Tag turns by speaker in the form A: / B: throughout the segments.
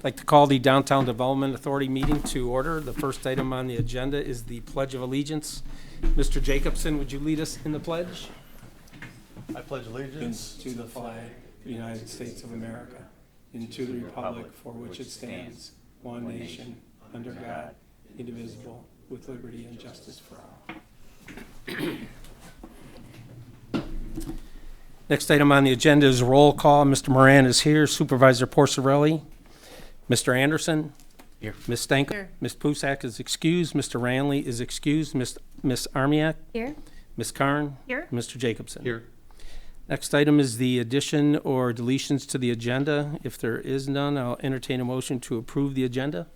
A: like to call the Downtown Development Authority meeting to order. The first item on the agenda is the Pledge of Allegiance. Mr. Jacobson, would you lead us in the pledge?
B: I pledge allegiance
C: to the flag of the United States of America, and to the republic for which it stands, one nation, under God, indivisible, with liberty and justice for all.
A: Next item on the agenda is roll call. Mr. Moran is here. Supervisor Porcelli. Mr. Anderson.
D: Here.
A: Ms. Stanko.
E: Here.
A: Ms. Pusak is excused. Mr. Ranley is excused. Ms. Armiak.
E: Here.
A: Ms. Karn.
E: Here.
A: Mr. Jacobson.
B: here.
A: Next item is the addition or deletions to the agenda. If there is none, I'll entertain a motion to approve the agenda.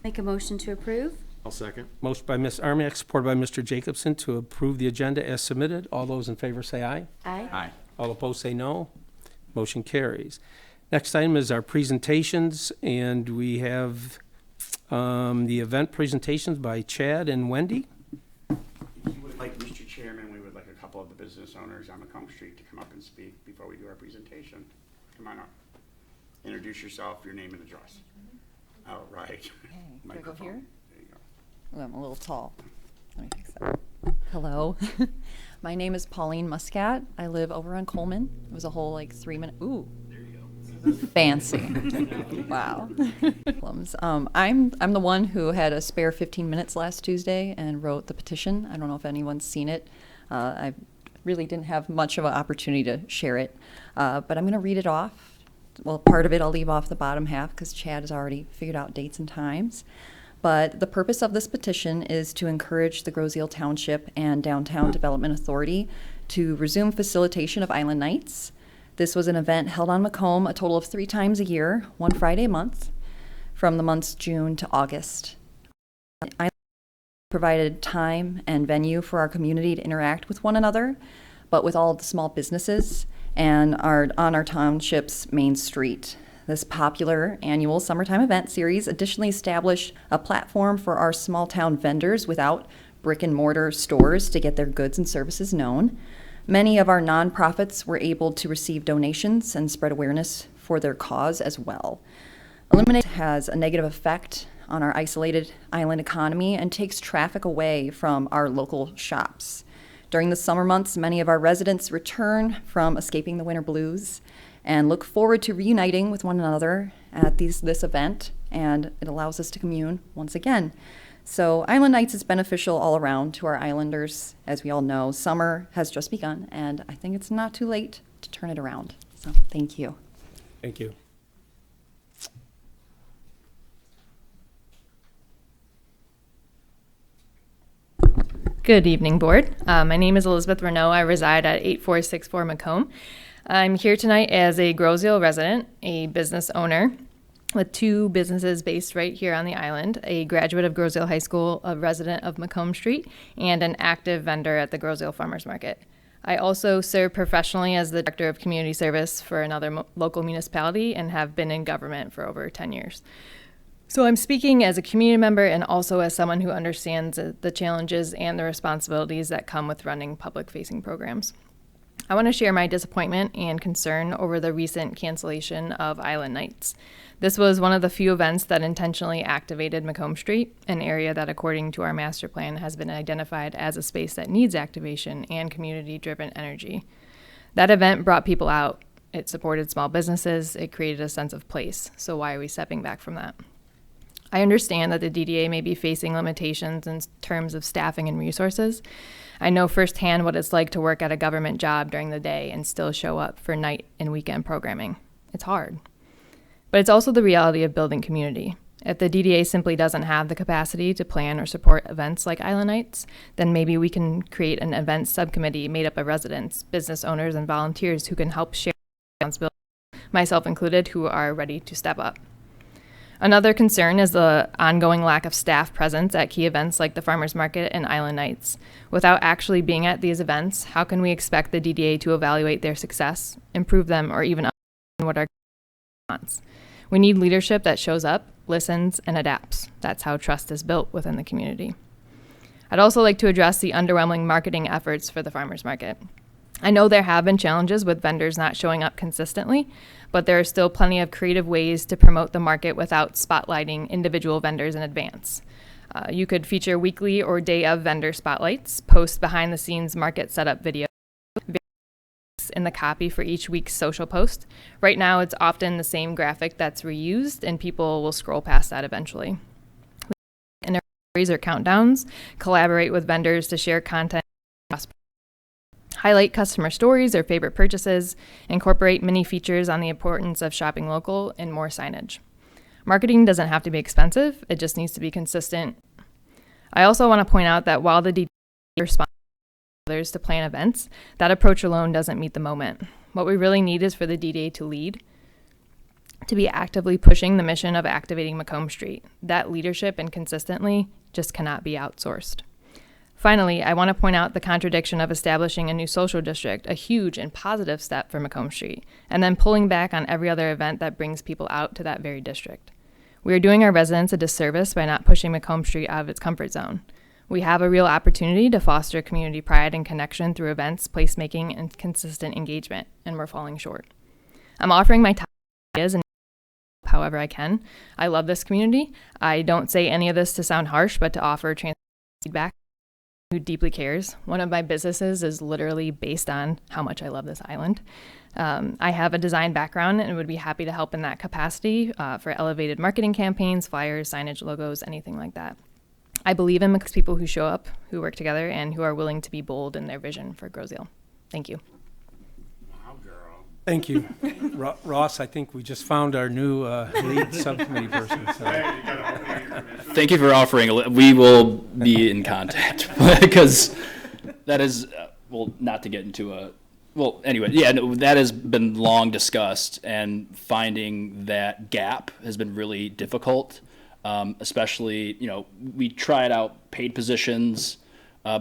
E: Make a motion to approve.
B: I'll second.
A: Motion by Ms. Armiak, supported by Mr. Jacobson to approve the agenda as submitted. All those in favor say aye.
E: Aye.
D: Aye.
A: All opposed say no. Motion carries. Next item is our presentations, and we have the event presentations by Chad and Wendy.
D: If you would like, Mr. Chairman, we would like a couple of the business owners on Macomb Street to come up and speak before we do our presentation. Come on up. Introduce yourself, your name and address. All right.
F: Okay, do I go
D: Microphone.
F: here?
D: There you go.
F: Oh, I'm a little tall. Let me fix that. Hello. My name is Pauline Muscat. I live over on Coleman. It was a whole 3-minute. Ooh. There you go. Fancy. Wow. I'm the one who had a spare 15 minutes last Tuesday and wrote the petition. I don't know if anyone's seen it. I really didn't have much of an opportunity to share it, but I'm going to read it off. Well, part of it I'll leave off the bottom half because Chad has already figured out dates and times. But the purpose of this petition is to encourage the Groseal Township and Downtown Development Authority to resume facilitation of Island Nights. This was an event held on Macomb a total of 3 times a year, one Friday a month, from the months June to August. Island provided time and venue for our community to interact with one another, but with all of the small businesses and on our township's main street. This popular annual summertime event series additionally established a platform for our small town vendors without brick and mortar stores to get their goods and services known. Many of our nonprofits were able to receive donations and spread awareness for their cause as well. Eliminate has a negative effect on our isolated island economy and takes traffic away from our local shops. During the summer months, many of our residents return from escaping the winter blues and look forward to reuniting with one another at this event, and it allows us to commune once again. So Island Nights is beneficial all around to our islanders. As we all know, summer has just begun, and I think it's not too late to turn it around. So thank you.
A: Thank you.
G: Good evening, Board. My name is Elizabeth Renault. I reside at 8464 Macomb. I'm here tonight as a Groseal resident, a business owner with 2 businesses based right here on the island, a graduate of Groseal High School, a resident of Macomb Street, and an active vendor at the Groseal Farmers Market. I also serve professionally as the Director of Community Service for another local municipality and have been in government for over 10 years. So I'm speaking as a community member and also as someone who understands the challenges and the responsibilities that come with running public-facing programs. I want to share my disappointment and concern over the recent cancellation of Island Nights. This was one of the few events that intentionally activated Macomb Street, an area that, according to our master plan, has been identified as a space that needs activation and community-driven energy. That event brought people out. It supported small businesses. It created a sense of place. So why are we stepping back from that? I understand that the DDA may be facing limitations in terms of staffing and resources. I know firsthand what it's like to work at a government job during the day and still show up for night and weekend programming. It's hard. But it's also the reality of building community. If the DDA simply doesn't have the capacity to plan or support events like Island Nights, then maybe we can create an events subcommittee made up of residents, business owners, and volunteers who can help share responsibility, myself included, who are ready to step up. Another concern is the ongoing lack of staff presence at key events like the Farmers Market and Island Nights. Without actually being at these events, how can we expect the DDA to evaluate their success, improve them, or even understand what our wants? We need leadership that shows up, listens, and adapts. That's how trust is built within the community. I'd also like to address the underwhelming marketing efforts for the Farmers Market. I know there have been challenges with vendors not showing up consistently, but there are still plenty of creative ways to promote the market without spotlighting individual vendors in advance. You could feature weekly or day of vendor spotlights, post behind the scenes market setup videos in the copy for each week's social post. Right now, it's often the same graphic that's reused, and people will scroll past that eventually. Or countdowns, collaborate with vendors to share content, highlight customer stories or favorite purchases, incorporate mini features on the importance of shopping local, and more signage. Marketing doesn't have to be expensive, it just needs to be consistent. I also want to point out that while the DD responds to others to plan events, that approach alone doesn't meet the moment. What we really need is for the DDA to lead, to be actively pushing the mission of activating Macomb Street. That leadership and consistently just cannot be outsourced. Finally, I want to point out the contradiction of establishing a new social district, a huge and positive step for Macomb Street, and then pulling back on every other event that brings people out to that very district. We are doing our residents a disservice by not pushing Macomb Street out of its comfort zone. We have a real opportunity to foster community pride and connection through events, placemaking, and consistent engagement, and we're falling short. I'm offering my top ideas and however I can. I love this community. I don't say any of this to sound harsh, but to offer transparent feedback who deeply cares. One of my businesses is literally based on how much I love this island. I have a design background and would be happy to help in that capacity for elevated marketing campaigns, flyers, signage, logos, anything like that. I believe in people who show up, who work together, and who are willing to be bold in their vision for Groseal. Thank you.
D: Wow, girl.
A: Thank you. Ross, I think we just found our new lead subcommittee person. So.
H: Thank you for offering. We will be in contact because that is, well, not to get into a, well, anyway, yeah, no, that has been long discussed, and finding that gap has been really difficult. Especially, you know, we tried out paid positions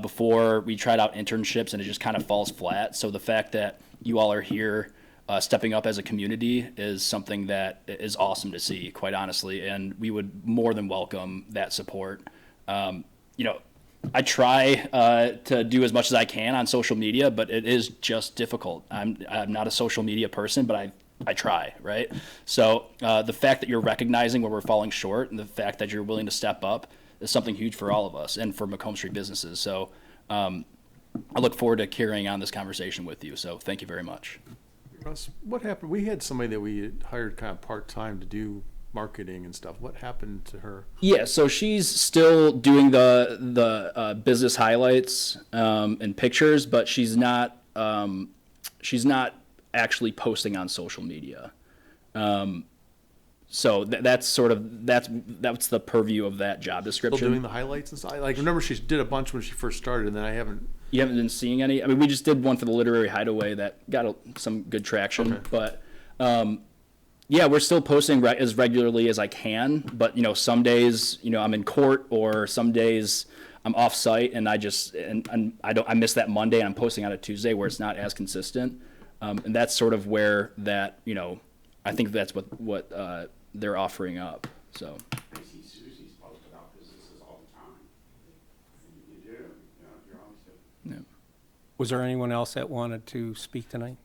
H: before, we tried out internships, and it just kind of falls flat. So the fact that you all are here stepping up as a community is something that is awesome to see, quite honestly, and we would more than welcome that support. You know, I try to do as much as I can on social media, but it is just difficult. I'm not a social media person, but I try, right? So the fact that you're recognizing where we're falling short and the fact that you're willing to step up is something huge for all of us and for Macomb Street businesses. So I look forward to carrying on this conversation with you. So thank you very much.
B: Russ, what happened? We had somebody that we had hired kind of part-time to do marketing and stuff. What happened to her?
H: Yeah, so she's still doing the business highlights and pictures, but she's not actually posting on social media. So that's sort of that's the purview of that job description.
B: Still doing the highlights and stuff. Like, remember she did a bunch when she first started, and then I haven't.
H: You haven't been seeing any? I mean, we just did one for the Literary Hideaway that got some good traction,
B: Okay.
H: but yeah, we're still posting as regularly as I can. But you know, some days, you know, I'm in court, or some days I'm off site, and I miss that Monday, and I'm posting on a Tuesday where it's not as consistent. And that's sort of where that, you know, I think that's what they're offering up. So.
D: I see Susie's post about businesses all the time. You do, you know, you're always good.
H: Yeah.
A: Was there anyone else that wanted to speak tonight?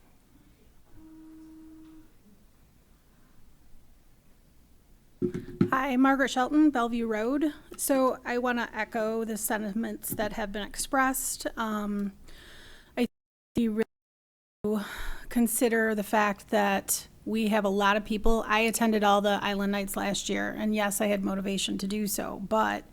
I: Hi, Margaret Shelton, Bellevue Road. So I want to echo the sentiments that have been expressed. I think you really consider the fact that we have a lot of people. I attended all the Island Nights last year, and yes, I had motivation to do so. But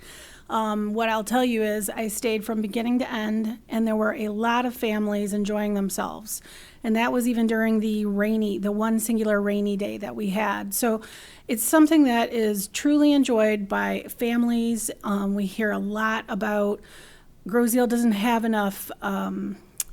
I: what I'll tell you is I stayed from beginning to end, and there were a lot of families enjoying themselves. And that was even during the one singular rainy day that we had. So it's something that is truly enjoyed by families. We hear a lot about Groseal doesn't have enough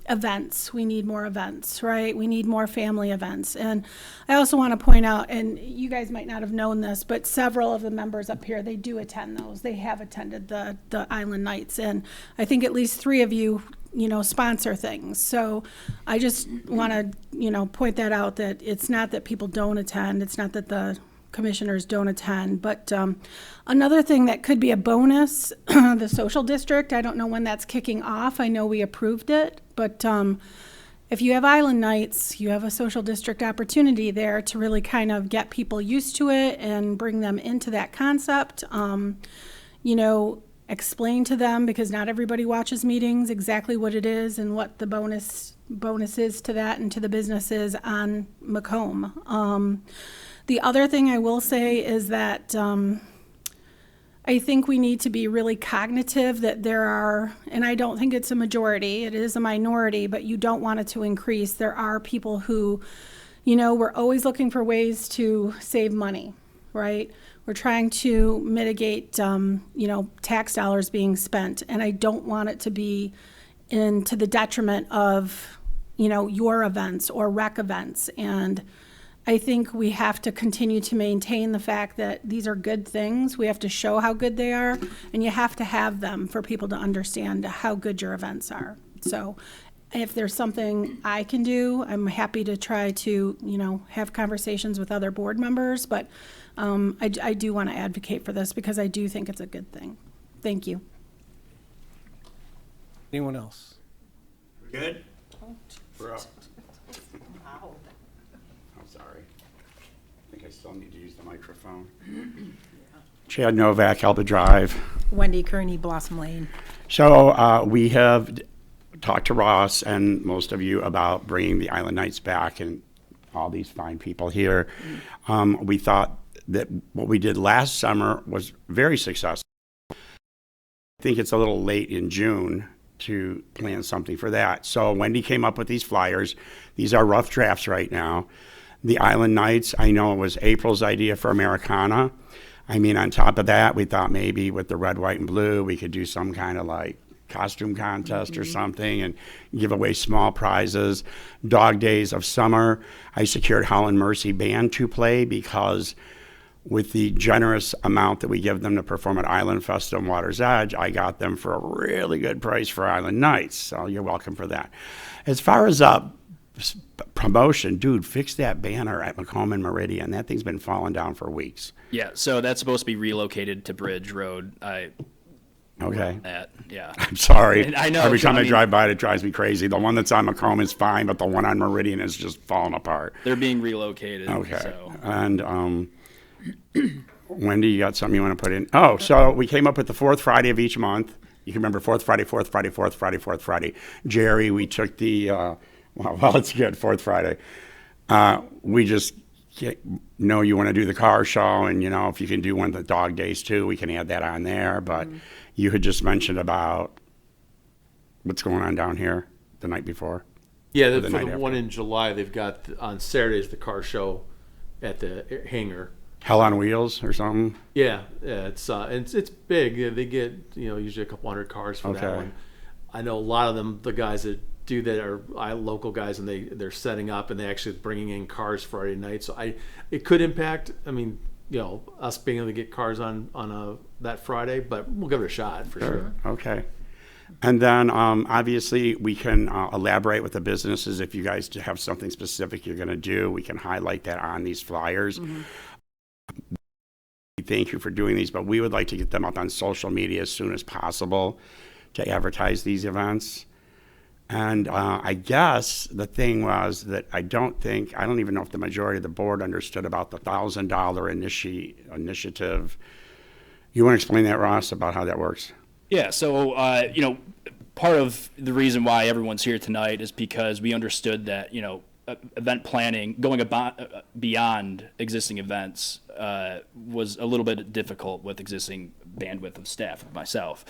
I: events. We need more events, right? We need more family events. And I also want to point out, and you guys might not have known this, but several of the members up here, they do attend those. They have attended the Island Nights. And I think at least 3 of you, you know, sponsor things. So I just want to, you know, point that out, that it's not that people don't attend. It's not that the commissioners don't attend. But another thing that could be a bonus, the social district, I don't know when that's kicking off. I know we approved it, but if you have Island Nights, you have a social district opportunity there to really kind of get people used to it and bring them into that concept. You know, explain to them, because not everybody watches meetings, exactly what it is and what the bonus is to that and to the businesses on Macomb. The other thing I will say is that I think we need to be really cognitive that there are, and I don't think it's a majority, it is a minority, but you don't want it to increase. There are people who, you know, we're always looking for ways to save money, right? We're trying to mitigate, you know, tax dollars being spent, and I don't want it to be to the detriment of, you know, your events or rec events. And I think we have to continue to maintain the fact that these are good things. We have to show how good they are, and you have to have them for people to understand how good your events are. So if there's something I can do, I'm happy to try to, you know, have conversations with other board members, but I do want to advocate for this because I do think it's a good thing. Thank you.
A: Anyone else?
D: Good? We're up. I'm sorry. I think I still need to use the microphone.
J: Chad Novak, Elba Drive.
K: Wendy Kearney, Blossom Lane.
J: So we have talked to Ross and most of you about bringing the Island Nights back and all these fine people here. We thought that what we did last summer was very successful. I think it's a little late in June to plan something for that. So Wendy came up with these flyers. These are rough drafts right now. The Island Nights, I know it was April's idea for Americana. I mean, on top of that, we thought maybe with the red, white, and blue, we could do some kind of like costume contest or something and give away small prizes. Dog Days of Summer, I secured Holland Mercy Band to play because with the generous amount that we give them to perform at Island Festival and Water's Edge, I got them for a really good price for Island Nights. So you're welcome for that. As far as promotion, dude, fix that banner at Macomb and Meridian. That thing's been falling down for weeks.
H: Yeah, so that's supposed to be relocated to Bridge Road.
J: Okay.
H: Yeah.
J: I'm sorry.
H: And I know.
J: Every time I
H: mean,
J: drive by it, it drives me crazy. The one that's on Macomb is fine, but the one on Meridian is just falling apart.
H: They're being relocated.
J: Okay.
H: So.
J: And Wendy, you got something you want to put in? Oh, so we came up with the fourth Friday of each month. You can remember fourth Friday, fourth Friday, fourth Friday, fourth Friday. Jerry, we took the, well, it's good, fourth Friday. We just know you want to do the car show, and, you know, if you can do one of the dog days too, we can add that on there. But you had just mentioned about what's going on down here the night before.
B: Yeah,
J: Or
B: for
J: night
B: the
J: after.
B: one in July, they've got on Saturdays the car show at the hangar.
J: Hell on Wheels or something?
B: Yeah, it's big. Yeah, they get, you know, usually a couple hundred cars for that
J: Okay.
B: one. I know a lot of them, the guys that do that are local guys, and they're setting up and they actually bringing in cars Friday night. So it could impact. I mean, you know, us being able to get cars on that Friday, but we'll give it a shot for sure.
J: Okay. And then obviously we can elaborate with the businesses. If you guys have something specific you're going to do, we can highlight that on these flyers. Thank you for doing these, but we would like to get them up on social media as soon as possible to advertise these events. And I guess the thing was that I don't even know if the majority of the board understood about the $1,000 initiative. You want to explain that, Ross, about how that works?
H: Yeah, so, you know, part of the reason why everyone's here tonight is because we understood that, you know, event planning, going beyond existing events, was a little bit difficult with existing bandwidth of staff, myself.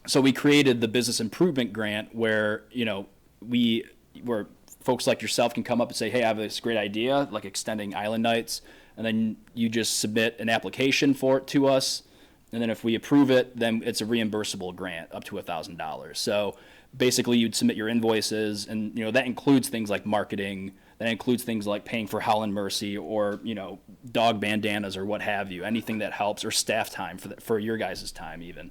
H: So we created the Business Improvement Grant where, you know, where folks like yourself can come up and say, hey, I have this great idea, like extending Island Nights, and then you just submit an application for it to us. And then if we approve it, then it's a reimbursable grant up to $1,000. So basically you'd submit your invoices, and, you know, that includes things like marketing, that includes things like paying for Holland Mercy or, you know, dog bandanas or what have you, anything that helps, or staff time for your guys' time even.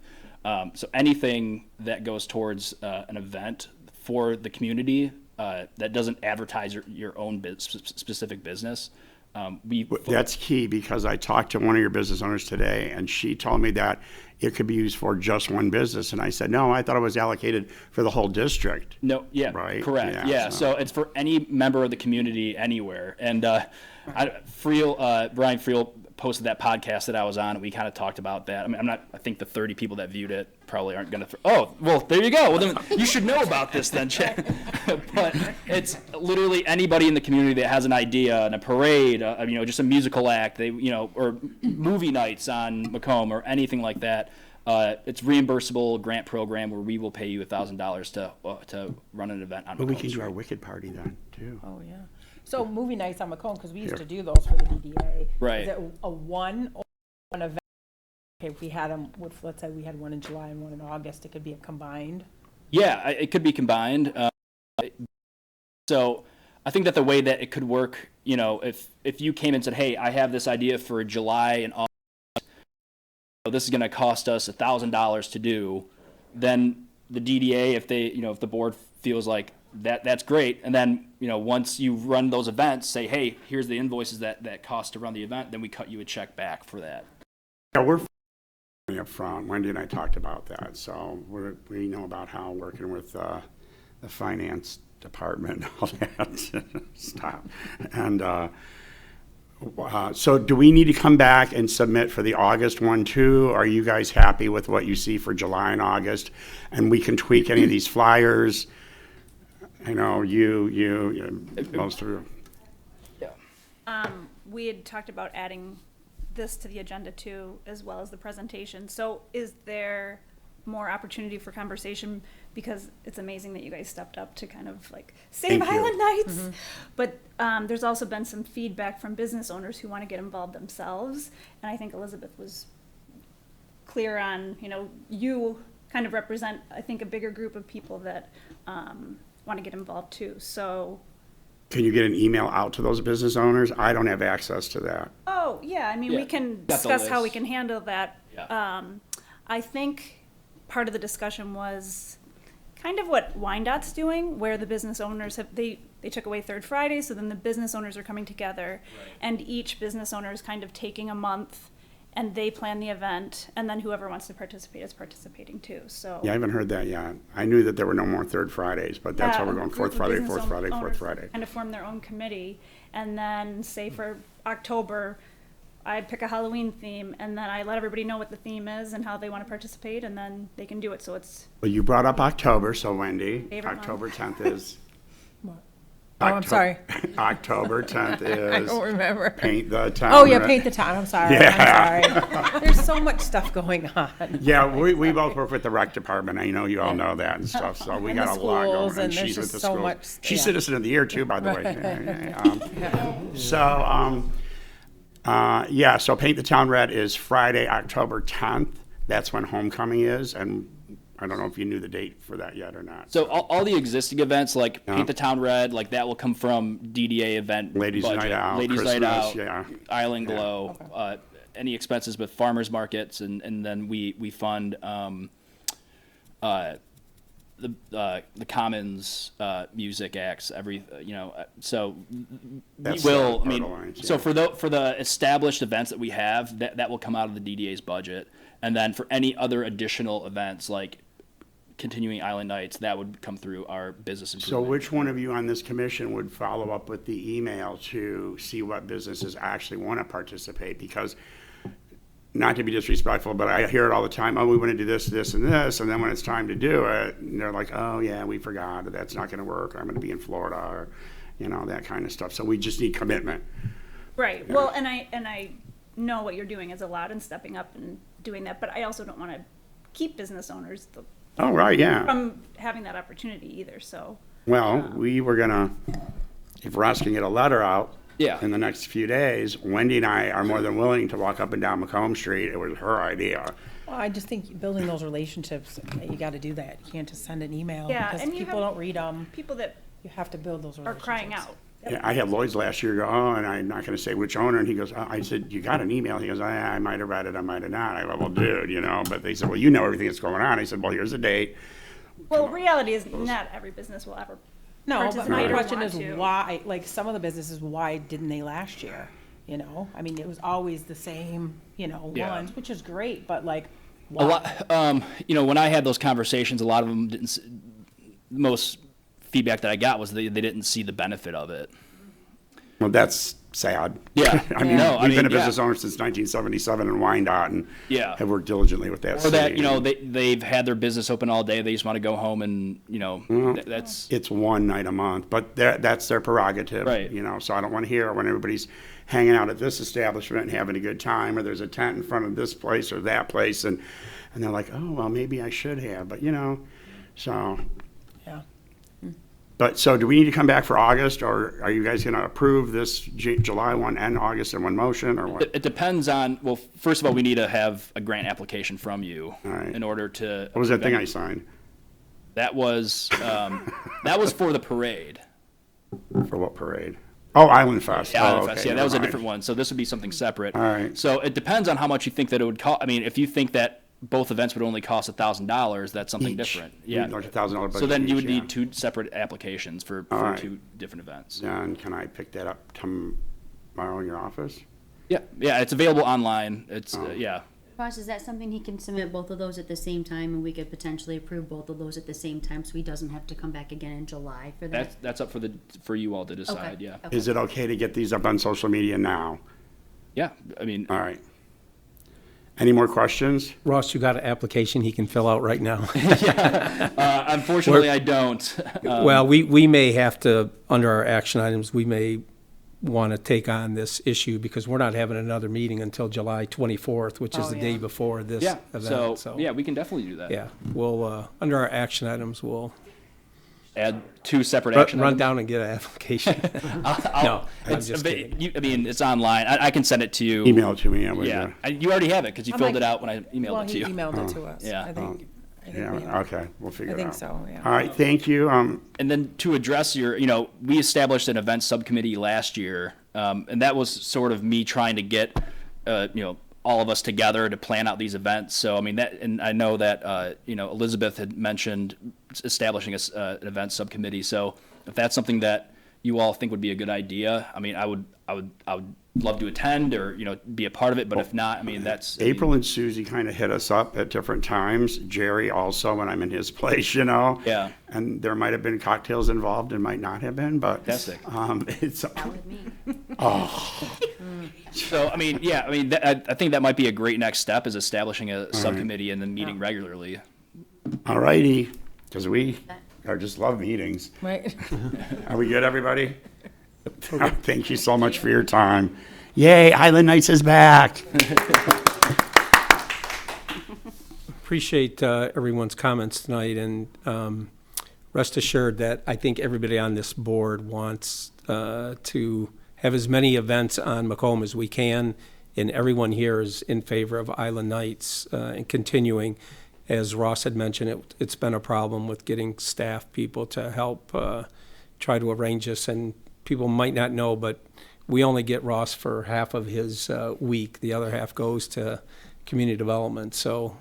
H: So anything that goes towards an event for the community that doesn't advertise your own specific business,
J: That's key, because I talked to one of your business owners today, and she told me that it could be used for just one business. And I said, no, I thought it was allocated for the whole district.
H: No, yeah,
J: Right?
H: correct.
J: Yeah,
H: Yeah,
J: so-
H: so it's for any member of the community anywhere. And Brian Friel posted that podcast that I was on, and we kind of talked about that. I mean, I think the 30 people that viewed it probably aren't going to. Oh, well, there you go. Well, then you should know about this then, Chad. But it's literally anybody in the community that has an idea, and a parade, just a musical act, or movie nights on Macomb or anything like that. It's reimbursable grant program where we will pay you $1,000 to run an event on
J: But we
H: Macomb
J: can do
H: Street.
J: our Wicked Party then, too.
K: Oh, yeah. So movie nights on Macomb, because we used
J: Here.
K: to do those for the DDA.
H: Right.
K: Is it a one event? Okay, if we had them, let's say we had one in July and one in August, it could be a combined.
H: Yeah, it could be combined. So I think that the way that it could work, if you came and said, hey, I have this idea for July and August, this is going to cost us $1,000 to do, then the DDA, if the board feels like that's great, and then once you run those events, say, hey, here's the invoices that cost to run the event, then we cut you a check back for that.
J: Yeah, we're up front. Wendy and I talked about that, so we know about how working with the finance department, all that stuff. And so do we need to come back and submit for the August one too? Are you guys happy with what you see for July and August? And we can tweak any of these flyers. I know you most of you.
L: We had talked about adding this to the agenda too, as well as the presentation. So is there more opportunity for conversation? Because it's amazing that you guys stepped up to kind of like save
J: Thank you.
L: Highland Nights. But there's also been some feedback from business owners who want to get involved themselves. And I think Elizabeth was clear on, you kind of represent, I think, a bigger group of people that want to get involved too. So.
J: Can you get an email out to those business owners? I don't have access to that.
L: Oh, yeah, I mean, we
H: Yeah,
L: can
H: got the
L: discuss how we
H: list.
L: can handle that.
H: Yeah.
L: I think part of the discussion was kind of what Wyandott's doing, where the business owners they took away Third Friday, so then the business owners are coming together, and each business owner is kind of taking a month, and they plan the event, and then whoever wants to participate is participating too, so.
J: Yeah, I haven't heard that yet. I knew that there were no more Third Fridays, but that's how we're going,
L: group
J: Fourth
L: of
J: Friday,
L: business
J: Fourth Friday,
L: owners
J: Fourth Friday.
L: Kind of form their own committee, and then say for October, I pick a Halloween theme, and then I let everybody know what the theme is and how they want to participate, and then they can do it, so it's,
J: Well, you brought up October, so Wendy,
L: Favorite month.
J: October 10th is.
K: Oh, I'm sorry.
J: October 10th
K: I
J: is
K: don't remember.
J: Paint the Town.
K: Oh, yeah,
J: Red.
K: paint the town, I'm sorry.
J: Yeah.
K: I'm sorry. There's so much stuff going on.
J: Yeah, we both work with the rec department. I know you all know that and stuff, so we
K: And
J: got
K: the
J: a lot
K: schools,
J: going.
K: and there's
J: she's
K: just
J: with the
K: so
J: school.
K: much,
J: She's
K: yeah.
J: Citizen of the Year too, by the way. So Paint the Town Red is Friday, October 10th. That's when homecoming is, and I don't know if you knew the date for that yet or not.
H: So all the existing events, like
J: Yeah.
H: Paint the Town Red, like that will come from DDA event
J: Ladies'
H: budget.
J: Night Out,
H: Ladies' Night
J: Christmas,
H: Out,
J: yeah.
H: Island
J: Yeah.
H: Glow, any expenses with farmers markets, and then we fund the Commons music acts. So
J: That's
H: we will.
J: part
H: I mean,
J: of the lines,
H: so
J: yeah.
H: for the established events that we have, that will come out of the DDA's budget, and then for any other additional events like continuing Island Nights, that would come through our business
J: So
H: improvement.
J: which one of you on this commission would follow up with the email to see what businesses actually want to participate? Because, not to be disrespectful, but I hear it all the time, oh, we want to do this, this, and this, and then when it's time to do it, they're like, oh, yeah, we forgot, that's not going to work, or I'm going to be in Florida, or, that kind of stuff. So we just need commitment.
L: right, well, and I know what you're doing is allowed and stepping up and doing that, but I also don't want to keep business owners
J: Oh, right, yeah.
L: from having that opportunity either, so.
J: Well, we were gonna, if Ross can get a letter out
H: Yeah.
J: in the next few days, Wendy and I are more than willing to walk up and down Macomb Street. It was her idea.
K: Well, I just think building those relationships, you gotta do that. You can't just send an email
L: Yeah,
K: because
L: and you
K: people
L: have
K: don't read them.
L: people that
K: You have to build those
L: are
K: relationships.
L: crying out.
J: Yeah, I had Lloyd's last year go, oh, and I'm not gonna say which owner, and he goes, I said, you got an email? He goes, I might have read it, I might have not. I go, well, dude, but they said, well, you know everything that's going on. I said, well, here's the date.
L: Well, reality is not every business will ever
K: No, but
L: participate
K: my
L: or
K: question
L: want
K: is
L: to.
K: why, like some of the businesses, why didn't they last year? you know? I mean, it was always the same, you know,
H: Yeah.
K: ones, which is great, but like,
H: A lot, you know, when I had those conversations, a lot of them didn't. Most feedback that I got was they didn't see the benefit of it.
J: Well, that's sad.
H: Yeah.
J: I mean,
H: No, I
J: we've been a
H: mean,
J: business
H: yeah.
J: owner since 1977 in Wyandotte and
H: Yeah.
J: have worked diligently with that
H: Or
J: city.
H: that, you know, they've had their business open all day. They just want to go home and, you know, that's.
J: It's one night a month, but that's their prerogative.
H: Right.
J: You know, so I don't want to hear when everybody's hanging out at this establishment and having a good time, or there's a tent in front of this place or that place, and they're like, oh, well, maybe I should have, but you know, so.
K: yeah.
J: But so do we need to come back for August, or are you guys going to approve this July one and August in one motion, or what?
H: It depends on, well, first of all, we need to have a grant application from you
J: All right.
H: in order to.
J: What was that thing I signed?
H: That was for the parade.
J: For what parade? Oh, Island Fest.
H: Yeah,
J: Oh,
H: Island
J: okay,
H: Fest. Yeah, that
J: never
H: was a
J: mind.
H: different one. So this would be something separate.
J: All right.
H: So it depends on how much you think that it would cost. I mean, if you think that both events would only cost $1,000, that's something
J: Each.
H: different.
J: We'd
H: Yeah.
J: like $1,000 budget
H: So then you
J: each,
H: would
J: yeah.
H: need two separate applications for
J: right.
H: two different events.
J: Then can I pick that up tomorrow in your office?
H: Yeah, yeah, it's available online. It's yeah.
E: Ross, is that something he can submit both of those at the same time, and we could potentially approve both of those at the same time, so he doesn't have to come back again in July for that?
H: That's up for you all to decide.
E: Okay.
H: Yeah.
E: Okay.
J: Is it okay to get these up on social media now?
H: Yeah. I mean,
J: All right. Any more questions?
A: Ross, you got an application he can fill out right now.
H: unfortunately, I don't.
A: Well, we may have to, under our action items, we may want to take on this issue because we're not having another meeting until July 24th, which is
K: Oh,
A: the
K: yeah.
A: day before this
H: Yeah.
A: event.
H: So yeah, we can definitely do that.
A: Yeah, we'll, under our action items, we'll
H: Add two separate action
A: run
H: items.
A: down and get an application. No, I'm
H: It's,
A: just kidding.
H: I mean, it's online. I can send it to you.
J: Email it to me. Would
H: Yeah,
J: you?
H: you already have it because you
K: I'm
H: filled
K: like-
H: it out when I emailed
K: Well,
H: it to
K: he
H: you.
K: emailed it to us.
H: Yeah.
K: I think we-
J: Yeah, okay, we'll figure it out.
K: I think so, yeah.
J: All right, thank you.
H: And then to address your, you know, we established an event subcommittee last year, and that was sort of me trying to get, you know, all of us together to plan out these events. So, I mean, that, and I know that, you know, Elizabeth had mentioned establishing an event subcommittee. So if that's something that you all think would be a good idea, I mean, I would love to attend or, you know, be a part of it. But if not, I mean, that's. I mean,
J: April and Susie kind of hit us up at different times. Jerry also, when I'm in his place, you know?
H: Yeah.
J: And there might have been cocktails involved and might not have been, but.
H: Fantastic.
J: It's,
E: Not with me.
H: So, I mean, yeah, I mean, I think that might be a great next step is establishing a subcommittee and then meeting regularly.
J: all righty, because we are just love meetings.
K: Right.
J: Are we good, everybody? Thank you so much for your time. Yay, Island Nights is back.
A: Appreciate everyone's comments tonight, and rest assured that I think everybody on this board wants to have as many events on Macomb as we can, and everyone here is in favor of Island Nights and continuing. As Ross had mentioned, it's been a problem with getting staff people to help try to arrange this, and people might not know, but we only get Ross for half of his week. The other half goes to community development. So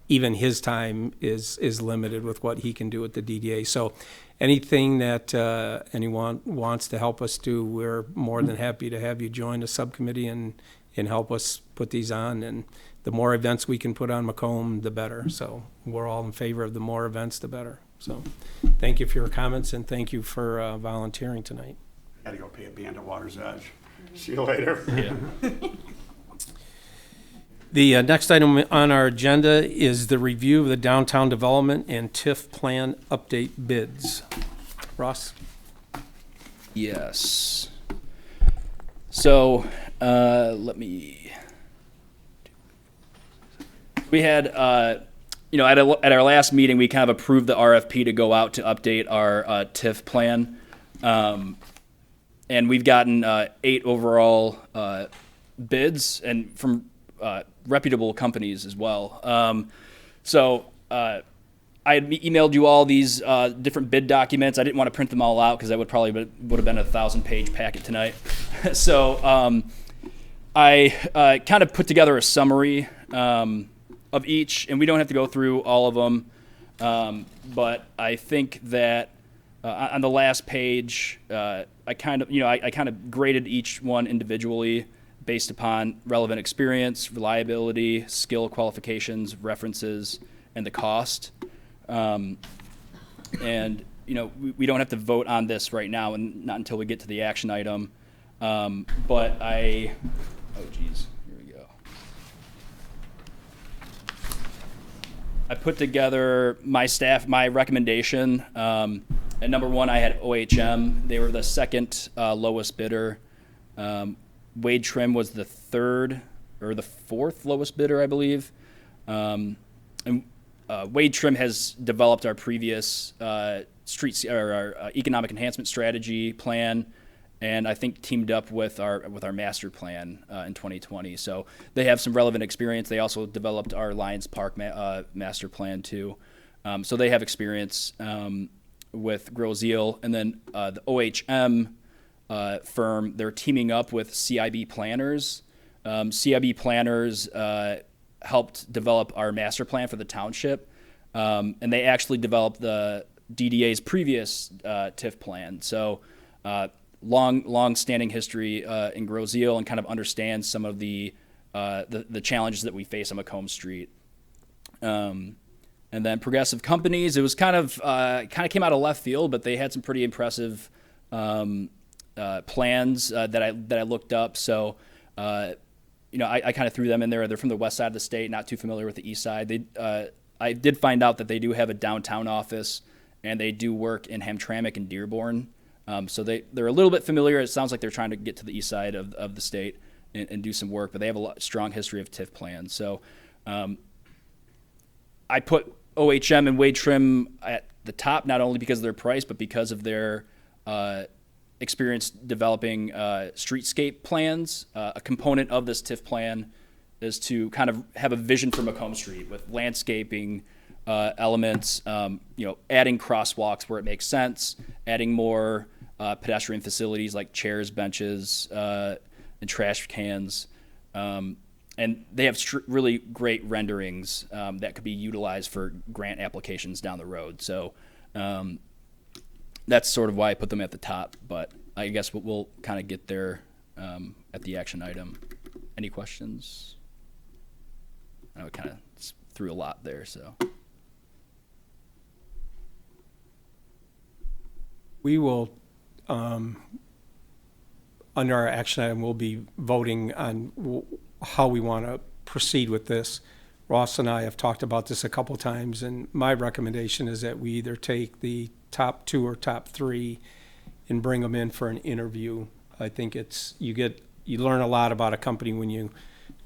A: even his time is limited with what he can do at the DDA. So anything that anyone wants to help us do, we're more than happy to have you join the subcommittee and help us put these on. And the more events we can put on Macomb, the better. So we're all in favor of the more events, the better. So thank you for your comments and thank you for volunteering tonight.
J: Gotta go pay a band at Water's Edge. See you later.
H: Yeah.
A: The next item on our agenda is the review of the downtown development and TIF plan update bids. Ross?
H: Yes. So, let me. We had, you know, at our last meeting, we kind of approved the RFP to go out to update our TIF plan. And we've gotten 8 overall bids, and from reputable companies as well. So I had emailed you all these different bid documents. I didn't want to print them all out because that would have been a 1,000-page packet tonight. So I kind of put together a summary of each, and we don't have to go through all of them. But I think that On the last page, I kind of graded each one individually based upon relevant experience, reliability, skill qualifications, references, and the cost. And we don't have to vote on this right now, and not until we get to the action item. But here we go. I put together my recommendation. At number one, I had OHM. They were the second lowest bidder. Wade Trim was the third or the fourth lowest bidder, I believe. And Wade Trim has developed our previous our economic enhancement strategy plan, and I think teamed up with our master plan in 2020. So they have some relevant experience. They also developed our Lions Park master plan too. So they have experience with Grow Zeal, and then the OHM firm, they're teaming up with CIB Planners. CIB Planners helped develop our master plan for the township, and they actually developed the DDA's previous TIF plan. So long-standing history in Grow Zeal, and kind of understands some of the challenges that we face on Macomb Street. And then Progressive Companies, it was kind of came out of left field, but they had some pretty impressive plans that I looked up. So, I kind of threw them in there. They're from the west side of the state, not too familiar with the east side. I did find out that they do have a downtown office, and they do work in Hamtramck and Dearborn. So they're a little bit familiar. It sounds like they're trying to get to the east side of the state and do some work, but they have a strong history of TIF plans. So I put OHM and Wade Trim at the top, not only because of their price, but because of their experience developing streetscape plans. A component of this TIF plan is to kind of have a vision for Macomb Street with landscaping elements, adding crosswalks where it makes sense, adding more pedestrian facilities like chairs, benches, and trash cans. And they have really great renderings that could be utilized for grant applications down the road. So that's sort of why I put them at the top. But I guess we'll kind of get there at the action item. Any questions? I know I kind of threw a lot there, so.
A: We will, under our action item, we'll be voting on how we want to proceed with this. Ross and I have talked about this a couple times, and my recommendation is that we either take the top two or top three and bring them in for an interview. I think you learn a lot about a company when you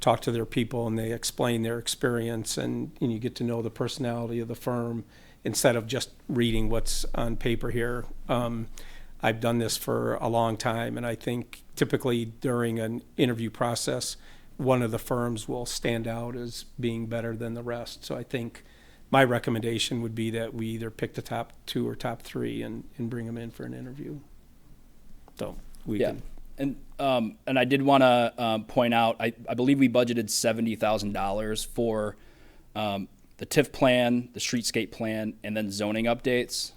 A: talk to their people and they explain their experience, and you get to know the personality of the firm instead of just reading what's on paper here. I've done this for a long time, and I think typically during an interview process, one of the firms will stand out as being better than the rest. So I think my recommendation would be that we either pick the top two or top three and bring them in for an interview. So we can.
H: And I did want to point out, I believe we budgeted $70,000 for the TIF plan, the streetscape plan, and then zoning updates.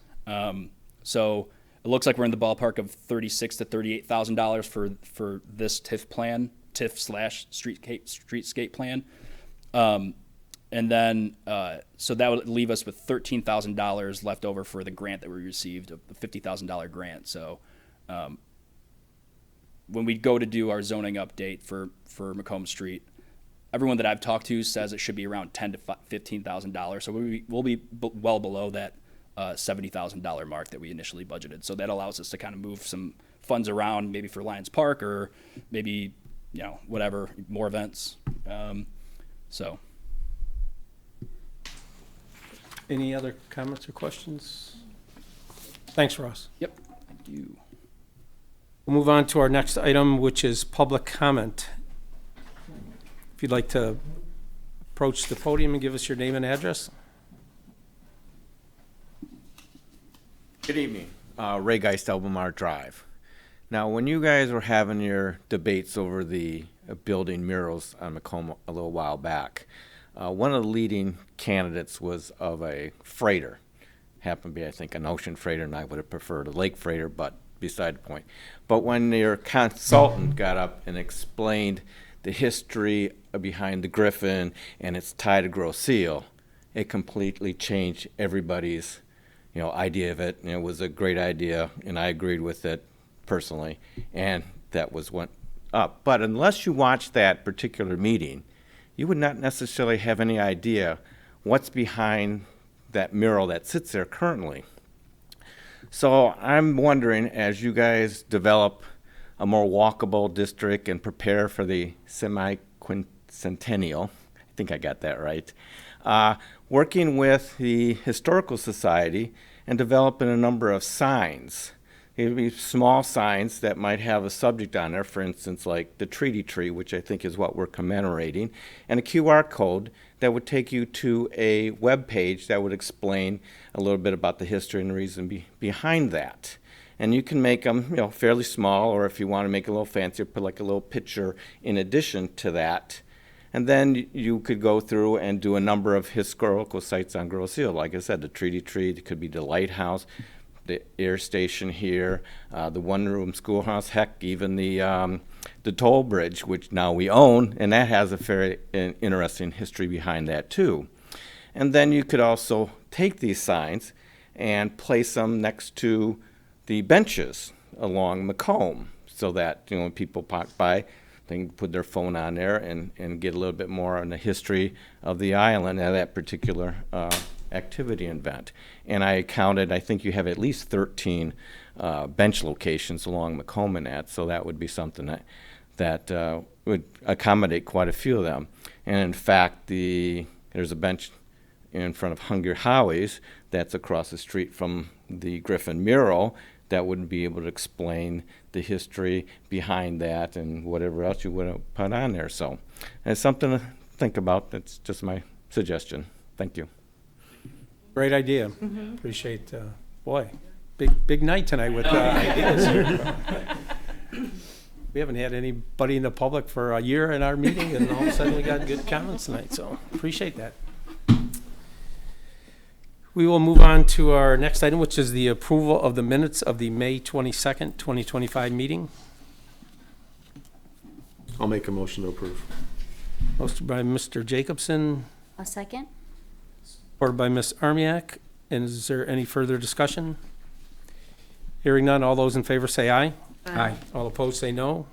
H: So it looks like we're in the ballpark of $36,000 to $38,000 for this TIF plan, TIF/streetscape plan. And then, so that would leave us with $13,000 left over for the grant that we received, the $50,000 grant. So when we go to do our zoning update for Macomb Street, everyone that I've talked to says it should be around $10,000 to $15,000. So we'll be well below that $70,000 mark that we initially budgeted. So that allows us to kind of move some funds around, maybe for Lions Park or maybe, whatever, more events. So.
A: Any other comments or questions? Thanks, Ross.
H: Yep. Thank you.
A: We'll move on to our next item, which is public comment. If you'd like to approach the podium and give us your name and address.
M: Good evening. Ray Geist, Albemarle Drive. Now, when you guys were having your debates over the building murals on Macomb a little while back, one of the leading candidates was of a freighter. happened to be, I think, an ocean freighter, and I would have preferred a lake freighter, but beside the point. But when your consultant got up and explained the history behind the Griffin and its tie to Grosse Seal, it completely changed everybody's, idea of it. And it was a great idea, and I agreed with it personally, and that went up. But unless you watch that particular meeting, you would not necessarily have any idea what's behind that mural that sits there currently. So I'm wondering, as you guys develop a more walkable district and prepare for the semi-quincentennial, I think I got that right, working with the Historical Society and developing a number of signs. It'd be small signs that might have a subject on there, for instance, like the treaty tree, which I think is what we're commemorating, and a QR code that would take you to a web page that would explain a little bit about the history and the reason behind that. And you can make them, fairly small, or if you want to make it a little fancier, put like a little picture in addition to that. And then you could go through and do a number of historical sites on Grosse Seal. Like I said, the treaty tree, it could be the lighthouse, the air station here, the one-room schoolhouse, heck, even the toll bridge, which now we own, and that has a very interesting history behind that too. And then you could also take these signs and place them next to the benches along Macomb, so that when people park by, they can put their phone on there and get a little bit more on the history of the island and that particular activity event. And I counted, I think you have at least 13 bench locations along Macomb and that, so that would be something that would accommodate quite a few of them. And in fact, there's a bench in front of Hungry Howie's that's across the street from the Griffin mural that would be able to explain the history behind that and whatever else you would have put on there. So it's something to think about. That's just my suggestion. Thank you.
A: Great idea. Appreciate, boy, big night tonight with ideas here. We haven't had anybody in the public for a year in our meeting, and all of a sudden we got good comments tonight, so appreciate that. We will move on to our next item, which is the approval of the minutes of the May 22nd, 2025 meeting.
B: I'll make a motion to approve.
A: Motion by Mr. Jacobson,
E: A second?
A: supported by Ms. Armiak. And is there any further discussion? Hearing none, all those in favor say aye.
E: Aye.
A: All opposed say no.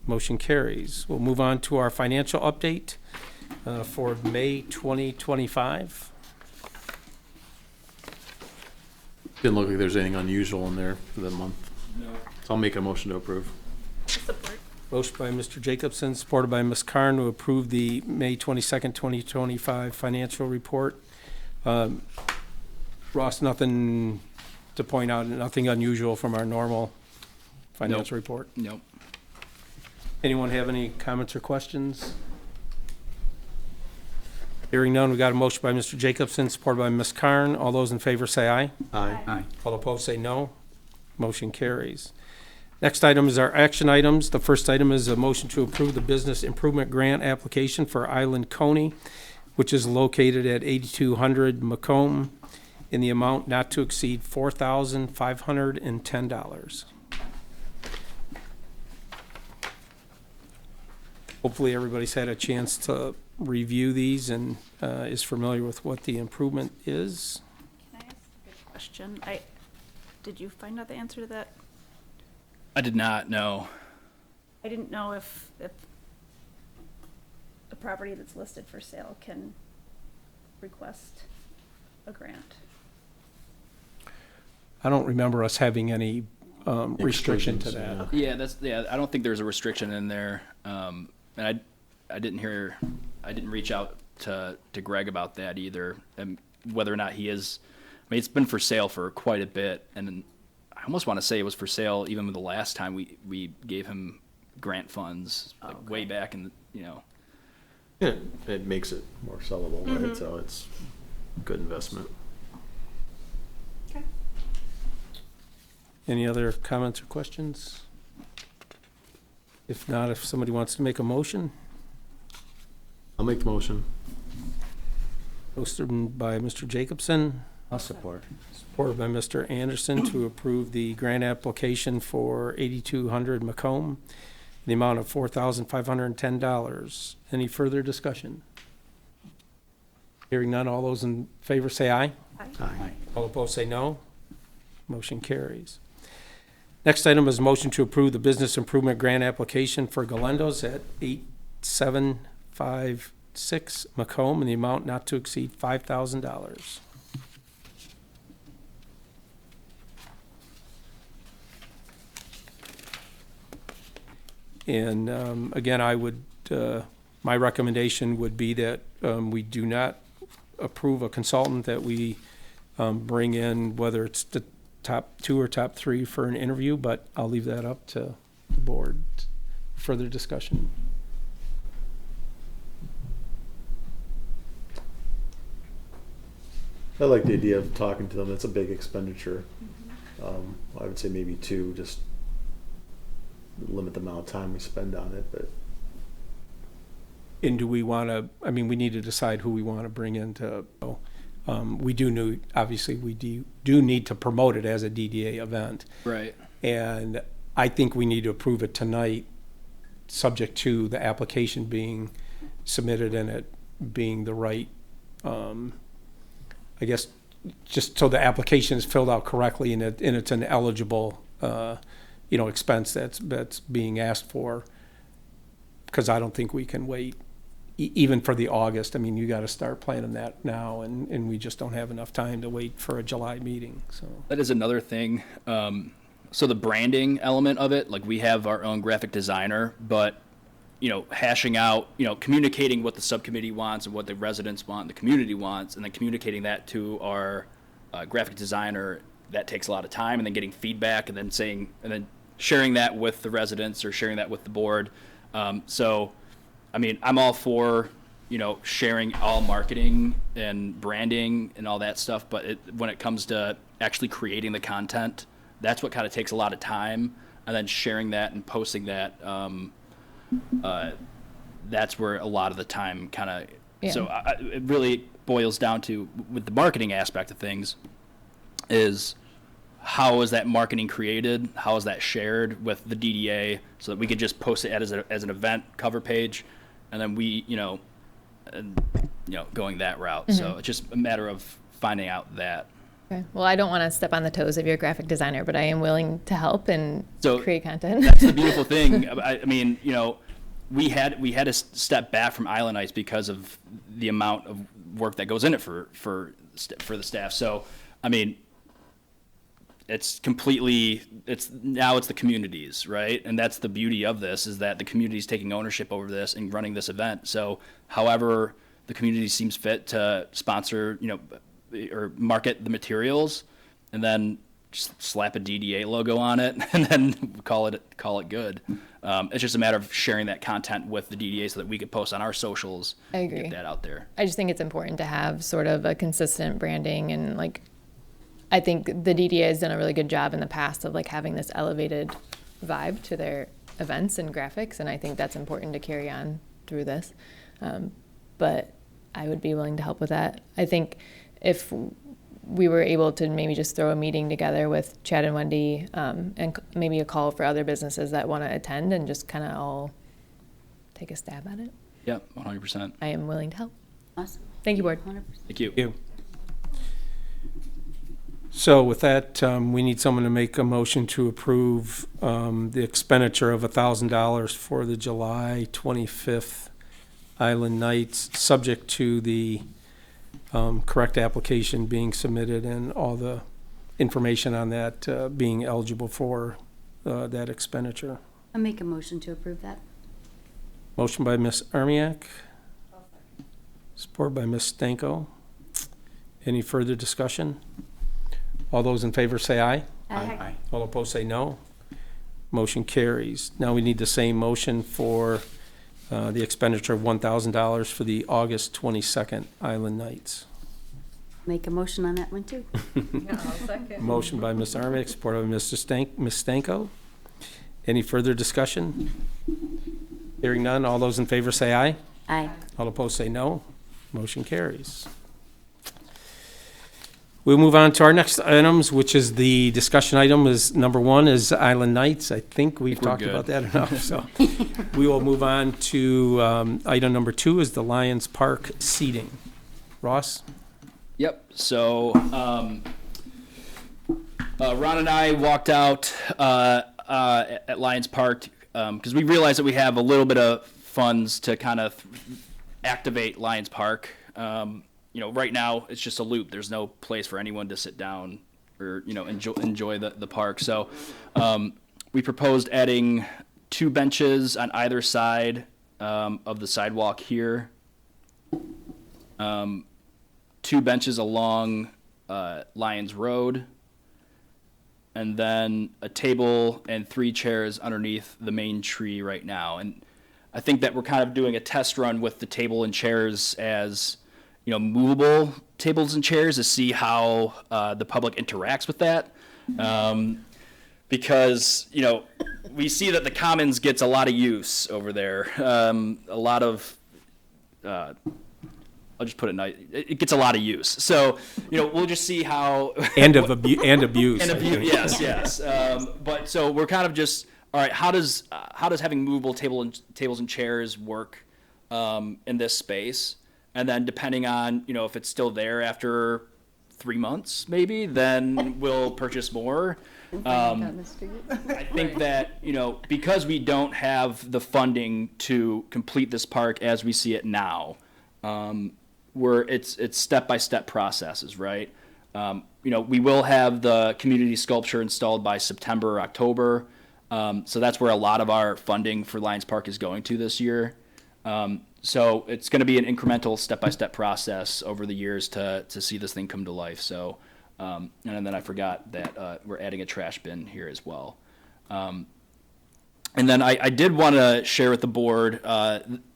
A: Motion carries. We'll move on to our financial update for May 2025.
B: Didn't look like there's anything unusual in there for the month.
C: No.
B: So I'll make a motion to approve.
L: Support.
A: Motion by Mr. Jacobson, supported by Ms. Karn, to approve the May 22nd, 2025 financial report. Ross, nothing to point out, nothing unusual from our normal financial report?
H: Nope.
A: Anyone have any comments or questions? Hearing none, we got a motion by Mr. Jacobson, supported by Ms. Karn. All those in favor say aye.
B: Aye.
A: All opposed say no. Motion carries. Next item is our action items. The first item is a motion to approve the business improvement grant application for Island Coney, which is located at 8200 Macomb, in the amount not to exceed $4,510. Hopefully everybody's had a chance to review these and is familiar with what the improvement is.
L: Can I ask a question? Did you find out the answer to that?
H: I did not know.
L: I didn't know if a property that's listed for sale can request a grant.
A: I don't remember us having any restriction to that.
B: Yeah.
H: I don't think there's a restriction in there. And I didn't reach out to Greg about that either, and whether or not he is. I mean, it's been for sale for quite a bit, and I almost want to say it was for sale even with the last time we gave him grant funds, like way back in
B: Yeah, it makes it more sellable, right? So it's a good investment.
L: Okay.
A: Any other comments or questions? If not, if somebody wants to make a motion.
B: I'll make the motion.
A: Posted by Mr. Jacobson,
M: I'll support.
A: Supported by Mr. Anderson to approve the grant application for 8200 Macomb, the amount of $4,510. Any further discussion? Hearing none, all those in favor say aye.
J: Aye.
A: All opposed say no. Motion carries. Next item is motion to approve the business improvement grant application for Galendo's at 8756 Macomb in the amount not to exceed $5,000. And again, I would, my recommendation would be that we do not approve a consultant that we bring in, whether it's the top 2 or top 3 for an interview, but I'll leave that up to the board. Further discussion.
B: I like the idea of talking to them. It's a big expenditure. I would say maybe 2, just limit the amount of time we spend on it, but
A: And do we want to, I mean, we need to decide who we want to bring in to, we do need, obviously, we do need to promote it as a DDA event.
H: Right.
A: And I think we need to approve it tonight, subject to the application being submitted and it being the right, I guess, just so the application is filled out correctly and it's an eligible, expense that's being asked for. Because I don't think we can wait, even for the August. I mean, you got to start planning that now, and we just don't have enough time to wait for a July meeting, so.
H: That is another thing. So the branding element of it, like we have our own graphic designer, but, hashing out, communicating what the subcommittee wants and what the residents want, the community wants, and then communicating that to our graphic designer, that takes a lot of time, and then getting feedback, and then sharing that with the residents or sharing that with the board. So, I mean, I'm all for, sharing all marketing and branding and all that stuff, but when it comes to actually creating the content, that's what kind of takes a lot of time, and then sharing that and posting that, that's where a lot of the time kind of, so it really boils down to, with the marketing aspect of things, is how is that marketing created? How is that shared with the DDA so that we could just post it as an event cover page, and then we, going that route. So it's just a matter of finding out that.
G: Okay. Well, I don't want to step on the toes of your graphic designer, but I am willing to help and create content.
H: That's the beautiful thing. I mean, we had to step back from Island Nights because of the amount of work that goes in it for the staff. So, I mean, it's now it's the communities, right? And that's the beauty of this, is that the community is taking ownership over this and running this event. So however the community seems fit to sponsor, or market the materials, and then just slap a DDA logo on it and then call it good. It's just a matter of sharing that content with the DDA so that we could post on our socials.
G: I agree.
H: Get that out there.
G: I just think it's important to have sort of a consistent branding, and I think the DDA has done a really good job in the past of having this elevated vibe to their events and graphics, and I think that's important to carry on through this. But I would be willing to help with that. I think if we were able to maybe just throw a meeting together with Chad and Wendy, and maybe a call for other businesses that want to attend, and just kind of all take a stab at it.
H: Yeah, 100%.
G: I am willing to help.
E: Awesome.
G: Thank you, board.
E: 100%.
H: Thank you.
A: Thank you. So with that, we need someone to make a motion to approve the expenditure of $1,000 for the July 25th Island Nights, subject to the correct application being submitted and all the information on that being eligible for that expenditure.
E: I'll make a motion to approve that.
A: Motion by Ms. Armiak. Support by Ms. Stanko. Any further discussion? All those in favor say aye.
E: Aye.
A: All opposed say no. Motion carries. Now we need the same motion for the expenditure of $1,000 for the August 22nd Island Nights.
E: Make a motion on that one too.
A: Motion by Ms. Armick, supported by Ms. Stanko. Any further discussion? Hearing none, all those in favor say aye.
E: Aye.
A: All opposed say no. Motion carries. We'll move on to our next items, which is the discussion item is number 1 is Island Nights. I think we've
H: we're
A: talked
H: good.
A: about that enough, so. We will move on to item number 2 is the Lions Park seating. Ross?
H: Yep. So Ron and I walked out at Lions Park because we realized that we have a little bit of funds to kind of activate Lions Park. Right now it's just a loop. There's no place for anyone to sit down or enjoy the park. So we proposed adding 2 benches on either side of the sidewalk here. 2 benches along Lions Road, and then a table and 3 chairs underneath the main tree right now. And I think that we're kind of doing a test run with the table and chairs as, movable tables and chairs to see how the public interacts with that. Because, we see that the Commons gets a lot of use over there. A lot of, I'll just put it nice. It gets a lot of use. So, we'll just see how.
A: And abuse.
H: And abuse, yes. But so we're kind of just, all right, how does having movable tables and chairs work in this space? And then depending on, if it's still there after 3 months, maybe, then we'll purchase more. I think that, because we don't have the funding to complete this park as we see it now, it's step-by-step processes, right? We will have the community sculpture installed by September or October. So that's where a lot of our funding for Lions Park is going to this year. So it's going to be an incremental step-by-step process over the years to see this thing come to life. So, and then I forgot that we're adding a trash bin here as well. And then I did want to share with the board,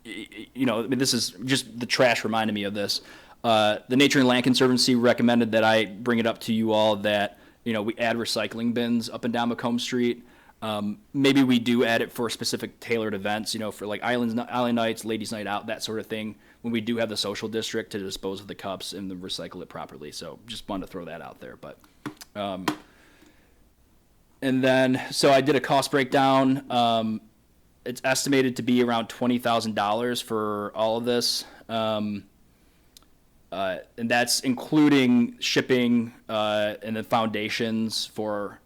H: this is just the trash reminded me of this. The Nature and Land Conservancy recommended that I bring it up to you all that, we add recycling bins up and down Macomb Street. Maybe we do add it for specific tailored events, for like Island Nights, Ladies Night Out, that sort of thing, when we do have the social district to dispose of the cups and then recycle it properly. So just wanted to throw that out there. But, and then, so I did a cost breakdown. It's estimated to be around $20,000 for all of this. And that's including shipping and the foundations for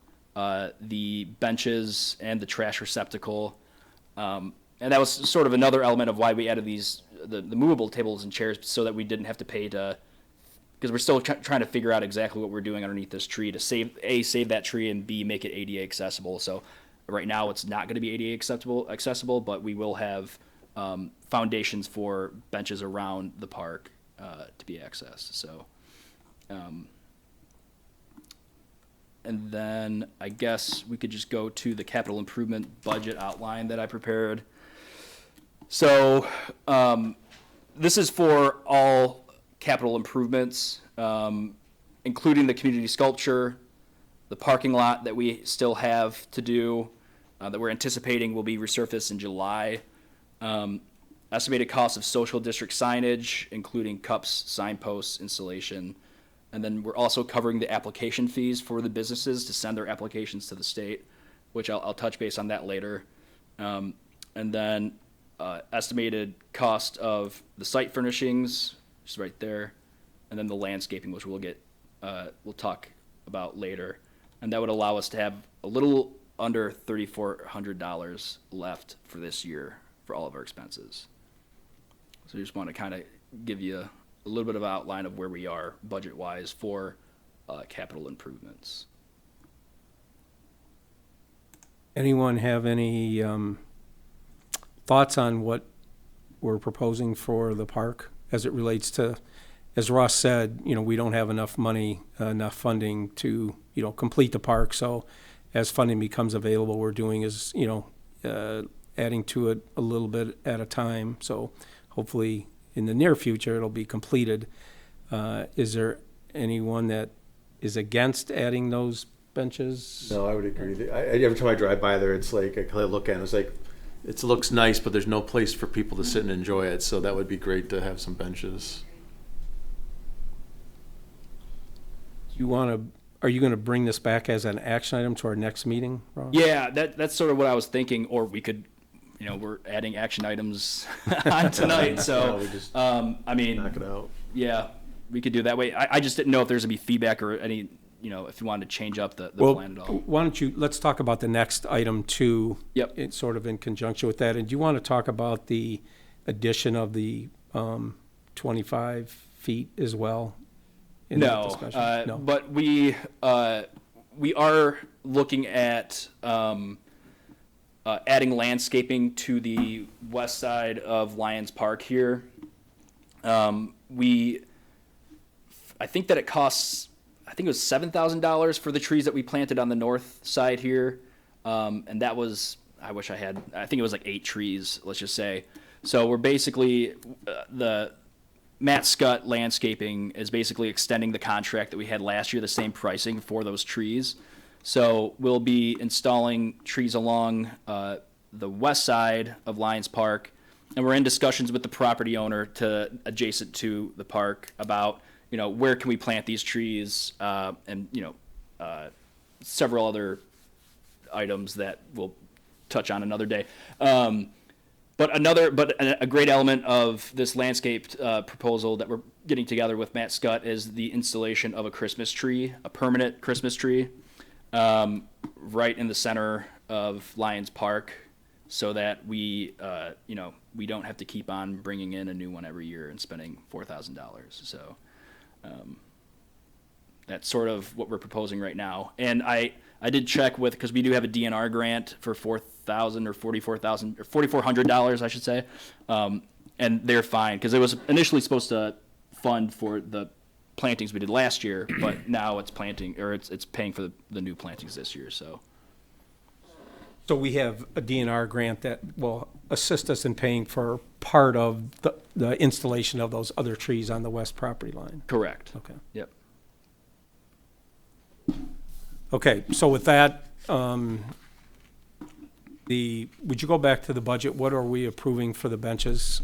H: the benches and the trash receptacle. And that was sort of another element of why we added the movable tables and chairs, so that we didn't have to pay because we're still trying to figure out exactly what we're doing underneath this tree to save that tree, and B, make it ADA accessible. So right now it's not going to be ADA accessible, but we will have foundations for benches around the park to be accessed. So, and then I guess we could just go to the capital improvement budget outline that I prepared. So this is for all capital improvements, including the community sculpture, the parking lot that we still have to do, that we're anticipating will be resurfaced in July. Estimated cost of social district signage, including cups, signposts, installation. And then we're also covering the application fees for the businesses to send their applications to the state, which I'll touch base on that later. And then estimated cost of the site furnishings, which is right there, and then the landscaping, which we'll talk about later. And that would allow us to have a little under $3,400 left for this year for all of our expenses. So I just want to kind of give you a little bit of an outline of where we are budget-wise for capital improvements.
A: Anyone have any thoughts on what we're proposing for the park as it relates to, as Ross said, we don't have enough money, enough funding to, complete the park. So as funding becomes available, we're doing is, adding to it a little bit at a time. So hopefully in the near future, it'll be completed. Is there anyone that is against adding those benches?
B: No, I would agree. Every time I drive by there, it's like, I look at it, it's like, it looks nice, but there's no place for people to sit and enjoy it. So that would be great to have some benches.
A: Are you gonna bring this back as an action item to our next meeting, Ross?
H: Yeah, that's sort of what I was thinking, or we could, we're adding action items on tonight, so,
B: we just
H: I mean,
B: knock it out.
H: yeah, we could do that way. I just didn't know if there's gonna be feedback or any, if you wanted to change up the
A: Well,
H: plan at all.
A: why don't you, let's talk about the next item too.
H: Yep.
A: It's sort of in conjunction with that. And do you want to talk about the addition of the 25 feet as well? in that
H: No,
A: discussion? No.
H: but we are looking at adding landscaping to the west side of Lions Park here. I think that it costs, I think it was $7,000 for the trees that we planted on the north side here, and that was, I think it was like 8 trees, let's just say. So we're basically the Matt Scott Landscaping is basically extending the contract that we had last year, the same pricing for those trees. So we'll be installing trees along the west side of Lions Park, and we're in discussions with the property owner adjacent to the park about, where can we plant these trees, and several other items that we'll touch on another day. But a great element of this landscape proposal that we're getting together with Matt Scott is the installation of a Christmas tree, a permanent Christmas tree, right in the center of Lions Park, so that we don't have to keep on bringing in a new one every year and spending $4,000. So that's sort of what we're proposing right now. And I did check because we do have a DNR grant for $4,000 or $4,400, I should say, and they're fine because it was initially supposed to fund for the plantings we did last year, but now it's paying for the new plantings this year. So
A: we have a DNR grant that will assist us in paying for part of the installation of those other trees on the west property line.
H: correct.
A: Okay.
H: Yep.
A: Okay, so with that, would you go back to the budget? What are we approving for the benches?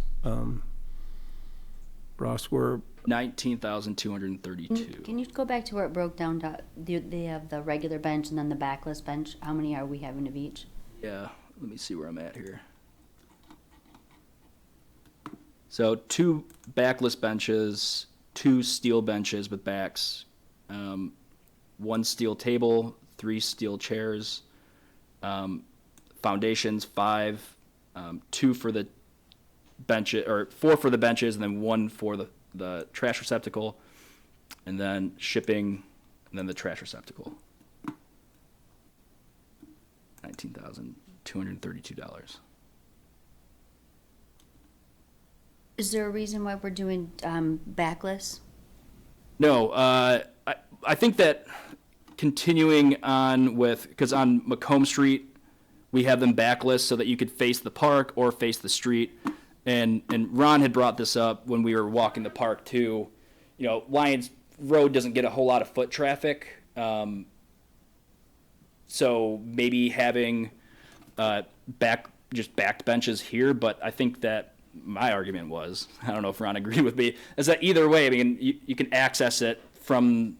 A: Ross, we're,
H: $19,232.
E: Can you go back to where it broke down to, they have the regular bench and then the backless bench? How many are we having of each?
H: Yeah, let me see where I'm at here. So 2 backless benches, 2 steel benches with backs, 1 steel table, 3 steel chairs, foundations 5, 2 for the benches, or 4 for the benches, and then 1 for the trash receptacle, and then shipping, and then the trash receptacle. $19,232.
E: Is there a reason why we're doing backless?
H: No, I think that continuing on with, because on Macomb Street, we have them backless so that you could face the park or face the street. And Ron had brought this up when we were walking the park too. Lions Road doesn't get a whole lot of foot traffic. So maybe having backed benches here, but I think that my argument was, I don't know if Ron agreed with me, is that either way, I mean, you can access it from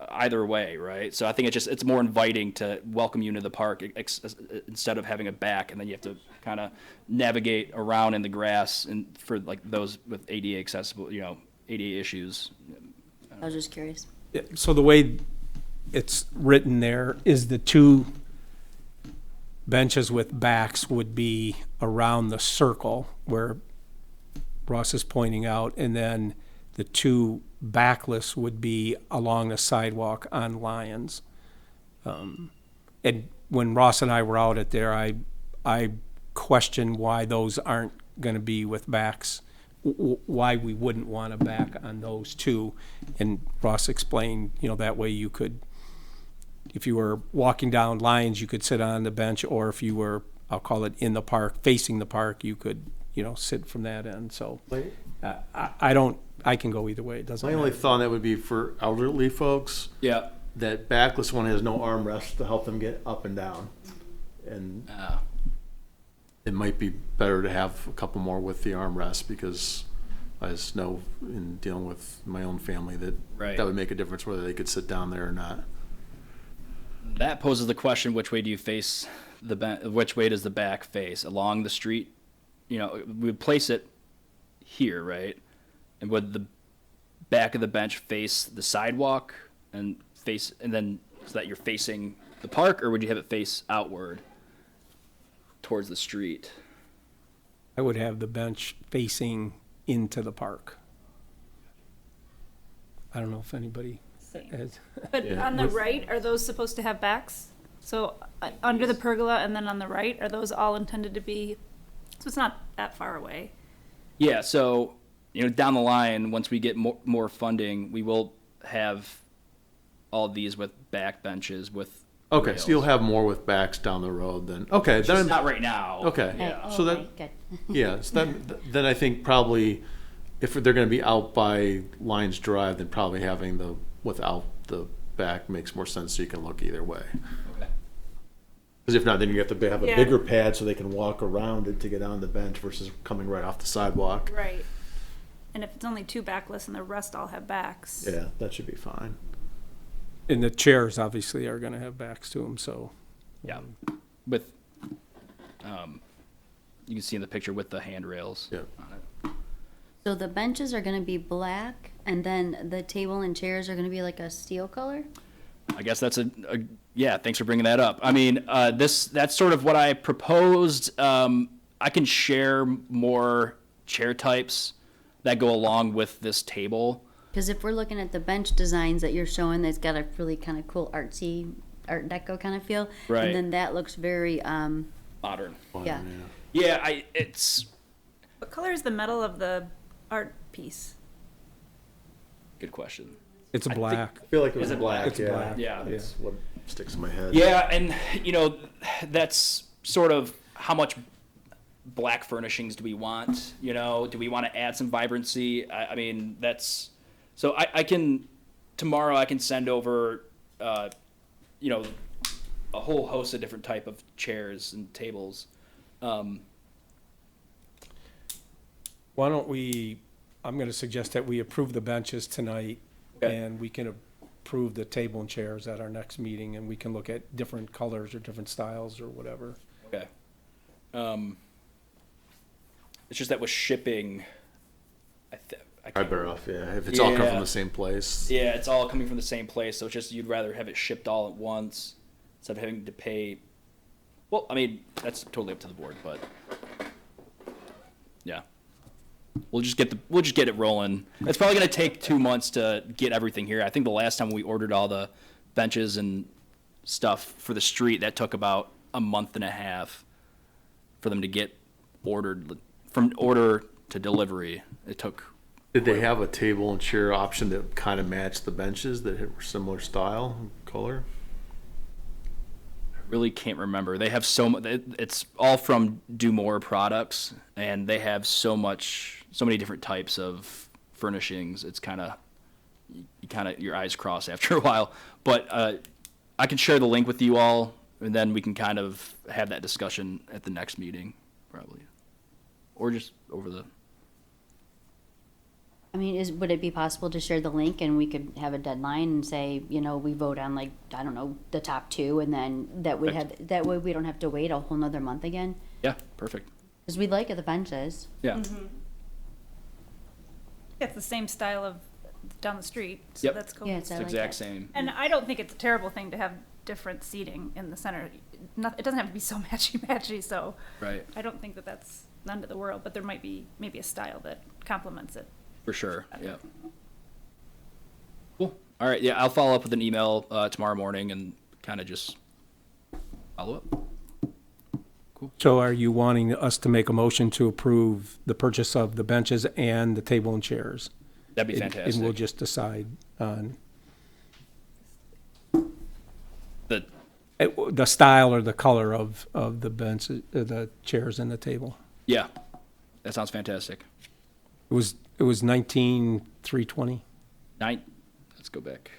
H: either way, right? So I think it's more inviting to welcome you into the park instead of having a back, and then you have to kind of navigate around in the grass, and for like those with ADA accessible, ADA issues.
E: I was just curious.
A: yeah, so the way it's written there is the 2 benches with backs would be around the circle where Ross is pointing out, and then the 2 backless would be along the sidewalk on Lions. And when Ross and I were out at there, I questioned why those aren't going to be with backs, why we wouldn't want a back on those 2. And Ross explained, that way you could, if you were walking down Lions, you could sit on the bench, or if you were, I'll call it in the park, facing the park, you could, sit from that end. So I can go either way. It doesn't
B: My
A: matter.
B: only thought that would be for elderly folks.
H: Yeah.
B: That backless one has no armrest to help them get up and down, and it might be better to have a couple more with the armrest because I just know in dealing with my own family that
H: Right.
B: that would make a difference whether they could sit down there or not.
H: That poses the question: which way do you face which way does the back face? Along the street? You know, we would place it here, right? And would the back of the bench face the sidewalk and then so that you're facing the park, or would you have it face outward towards the street?
A: I would have the bench facing into the park. I don't know if anybody has.
L: But
B: Yeah.
L: on the right, are those supposed to have backs? So under the pergola and then on the right, are those all intended to be, so it's not that far away?
H: Yeah, so down the line, once we get more funding, we will have all of these with back benches with.
B: Okay,
H: rails.
B: so you'll have more with backs down the road then. Okay,
H: Just
B: then
H: not right now.
B: Okay.
H: Yeah.
B: So that-
E: Okay, good.
B: yeah, so then I think probably if they're going to be out by Lions Drive, then probably having the without the back makes more sense. So you can look either way.
H: Okay.
B: Because if not, then you have to have a
L: Yeah.
B: bigger pad so they can walk around it to get on the bench versus coming right off the sidewalk.
L: Right. And if it's only two backless and the rest all have backs.
B: Yeah, that should be fine.
A: And the chairs obviously are gonna have backs to them, so.
H: Yeah, with you can see in the picture with the handrails.
B: Yeah.
H: On it.
E: So the benches are gonna be black, and then the table and chairs are gonna be like a steel color?
H: I guess that's yeah. Thanks for bringing that up. I mean, that's sort of what I proposed. I can share more chair types that go along with this table.
E: Because if we're looking at the bench designs that you're showing, that's got a really kind of cool artsy, Art Deco kind of feel.
H: Right.
E: And then that looks very,
H: Modern.
E: yeah.
H: Yeah,
L: What color is the metal of the art piece?
H: good question.
A: It's black.
B: I feel like it was
H: Is it
B: black.
A: It's
B: yeah.
A: black.
H: Yeah.
B: That's what sticks in my head.
H: Yeah, and that's sort of how much black furnishings do we want? Do we want to add some vibrancy? I mean, that's so I can tomorrow I can send over a whole host of different type of chairs and tables.
A: Why don't we, I'm gonna suggest that we approve the benches tonight,
H: Okay.
A: and we can approve the table and chairs at our next meeting, and we can look at different colors or different styles or whatever.
H: Okay. It's just that with shipping, I
B: I'd
H: can't.
B: better off, yeah. If it's all come
H: Yeah.
B: from the same place.
H: Yeah, it's all coming from the same place, so it's just you'd rather have it shipped all at once instead of having to pay. Well, I mean, that's totally up to the board, but yeah, we'll just get it rolling. It's probably gonna take 2 months to get everything here. I think the last time we ordered all the benches and stuff for the street, that took about a month and a half for them to get ordered. From order to delivery, it took.
B: Did they have a table and chair option that kind of matched the benches that were similar style, and color?
H: Really can't remember. They have so much. It's all from Do More Products, and they have so many different types of furnishings. It's kind of your eyes cross after a while. But I can share the link with you all, and then we can kind of have that discussion at the next meeting, probably, or just over the.
E: I mean, would it be possible to share the link and we could have a deadline and say, we vote on I don't know, the top two, and then that way we don't have to wait a whole nother month again?
H: Yeah, perfect.
E: Because we like the benches.
H: Yeah.
L: It's the same style of down the street, so
H: Yep.
L: that's cool.
E: Yeah,
H: It's
E: I
H: the
E: like
H: exact
E: it.
H: same.
L: And I don't think it's a terrible thing to have different seating in the center. It doesn't have to be so matchy-matchy, so
H: Right.
L: I don't think that that's the end of the world, but there might be maybe a style that complements it.
H: For sure, yeah. Cool. All right, yeah, I'll follow up with an email tomorrow morning and kind of just follow up.
A: So are you wanting us to make a motion to approve the purchase of the benches and the table and chairs?
H: That'd be
A: And
H: fantastic.
A: we'll just decide on the style or the color of the benches, the chairs and the table.
H: Yeah, that sounds fantastic.
A: It was 19,320.
H: Let's go back.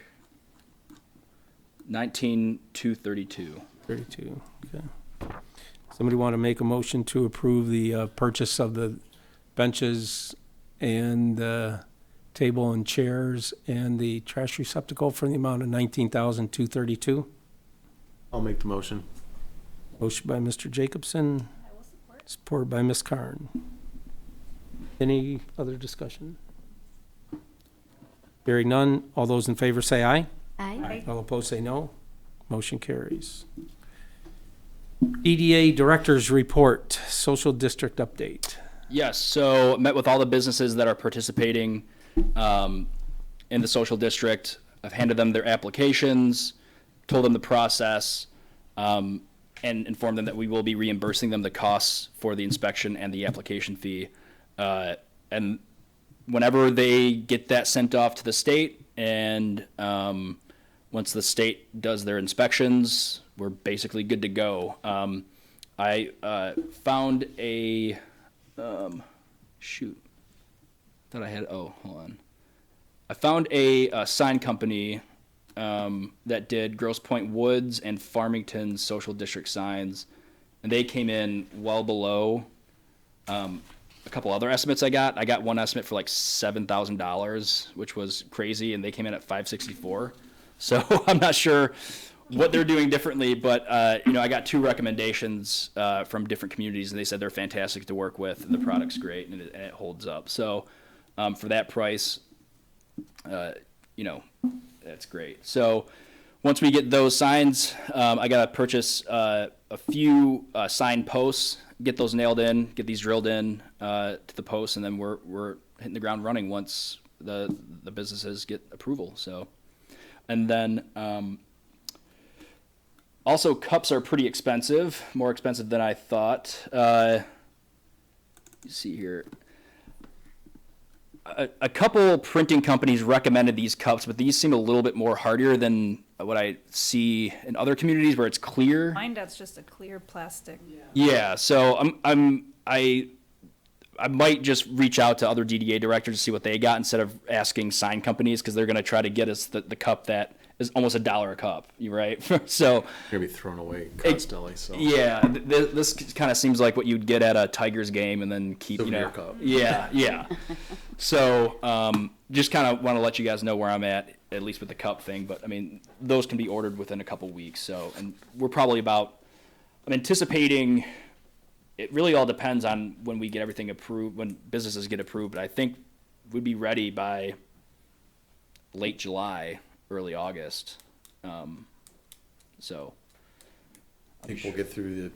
H: 19,232.
A: 32, okay. Somebody want to make a motion to approve the purchase of the benches and the table and chairs and the trash receptacle for the amount of $19,232.
B: I'll make the motion.
A: Motion by Mr. Jacobson, supported by Ms. Karn. Any other discussion? Hearing none, all those in favor say aye.
E: Aye.
A: All opposed say no. Motion carries. EDA Director's Report, Social District Update.
H: Yes, so met with all the businesses that are participating in the social district. I've handed them their applications, told them the process, and informed them that we will be reimbursing them the costs for the inspection and the application fee. And whenever they get that sent off to the state, and once the state does their inspections, we're basically good to go. I found a thought I had, hold on. I found a sign company that did Grosse Pointe Woods and Farmington social district signs, and they came in well below a couple other estimates I got. I got one estimate for like $7,000, which was crazy, and they came in at $564. So I'm not sure what they're doing differently, but I got 2 recommendations from different communities, and they said they're fantastic to work with, and the product's great, and it holds up. So for that price, that's great. So once we get those signs, I got to purchase a few sign posts, get those nailed in, get these drilled in to the posts, and then we're hitting the ground running once the businesses get approval. So, and then also cups are pretty expensive, more expensive than I thought. You see here. A couple printing companies recommended these cups, but these seem a little bit more hardier than what I see in other communities where it's clear.
L: Mine, that's just a clear plastic.
H: Yeah, so I might just reach out to other DDA directors to see what they got instead of asking sign companies, because they're going to try to get us the cup that is almost $1 a cup, right? So
B: Gonna be thrown away constantly. So
H: yeah, this kind of seems like what you'd get at a Tigers game and then keep,
B: Souvenir cup.
H: Yeah. So just kind of want to let you guys know where I'm at least with the cup thing. But I mean, those can be ordered within a couple weeks. So, and we're probably I'm anticipating. It really all depends on when we get everything approved, when businesses get approved. But I think we'd be ready by late July, early August. So.
B: I think we'll get through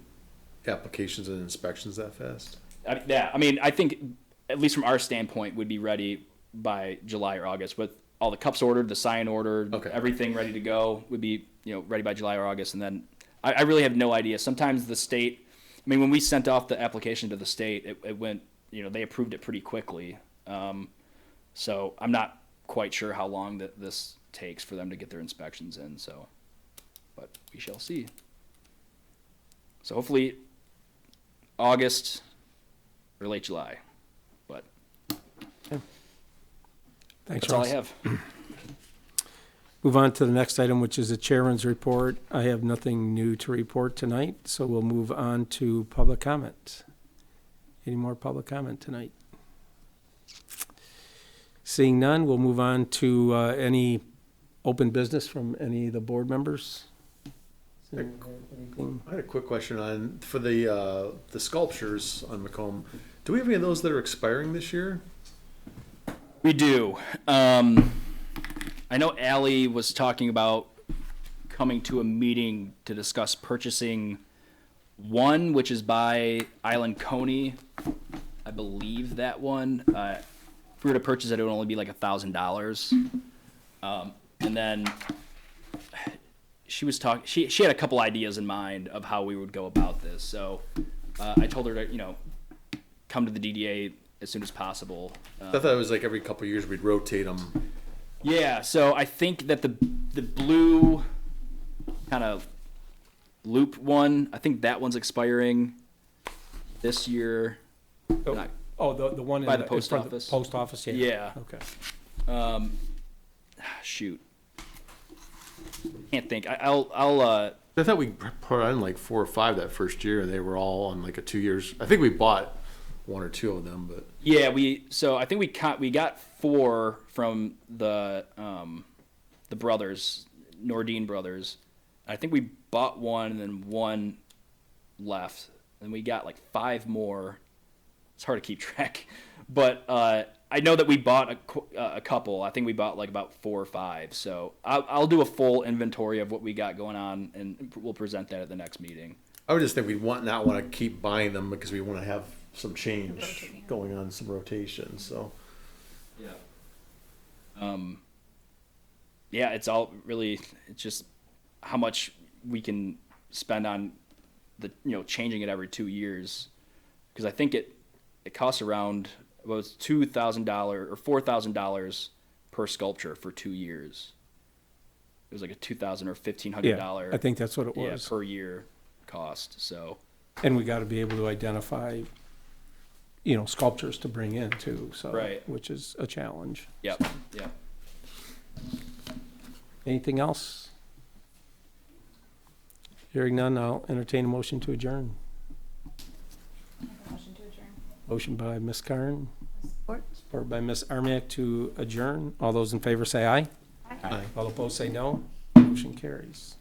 B: the applications and inspections that fast.
H: I think at least from our standpoint, we'd be ready by July or August with all the cups ordered, the sign ordered, everything ready to go. Would be ready by July or August, and then I really have no idea. Sometimes the state. I mean, when we sent off the application to the state, it went. They approved it pretty quickly. So I'm not quite sure how long this takes for them to get their inspections in. So, but we shall see. So hopefully August or late July. But
A: Thanks,
H: that's all
A: Ross.
H: I have.
A: Move on to the next item, which is the chairman's report. I have nothing new to report tonight, so we'll move on to public comment. Any more public comment tonight? Seeing none, we'll move on to any open business from any of the board members. Anything?
B: I had a quick question for the sculptures on Macomb. Do we have any of those that are expiring this year?
H: We do. I know Allie was talking about coming to a meeting to discuss purchasing one, which is by Island Coney. I believe that one. If we were to purchase it, it would only be like $1,000. And then she was talking. She had a couple ideas in mind of how we would go about this. So I told her to come to the DDA as soon as possible.
B: I thought it was like every couple of years we'd rotate them.
H: Yeah, so I think that the blue kind of loop one, I think that one's expiring this year.
A: Oh, the one
H: by
A: in
H: the post
A: in front of
H: office.
A: the post office, yeah.
H: Yeah.
A: Okay.
H: Shoot. Can't think. I'll
B: I thought we put on like 4 or 5 that first year, and they were all on like a 2 years. I think we bought one or two of them, but
H: Yeah, so I think we got 4 from the brothers, Nordine brothers. I think we bought one and then 1 left, and we got like 5 more. It's hard to keep track, but I know that we bought a couple. I think we bought like about 4 or 5. So I'll do a full inventory of what we got going on, and we'll present that at the next meeting.
B: I would just think we'd not want to keep buying them because we want to have some change going on, some rotation. So
H: Yeah, it's all really, it's just how much we can spend on the, changing it every 2 years. Because I think it costs around, it was $2,000 or $4,000 per sculpture for 2 years. It was like a $2,000 or $1,500
A: Yeah, I think that's what it
H: yeah,
A: was.
H: per year cost. So
A: And we got to be able to identify, sculptures to bring in too, so.
H: Right.
A: Which is a challenge.
H: yep.
A: Anything else? Hearing none, I'll entertain a motion to adjourn.
L: Motion to adjourn.
A: Motion by Ms. Karn,
E: Support.
A: support by Ms. Armiak to adjourn. All those in favor say aye.
B: Aye.
A: All opposed say no. Motion carries.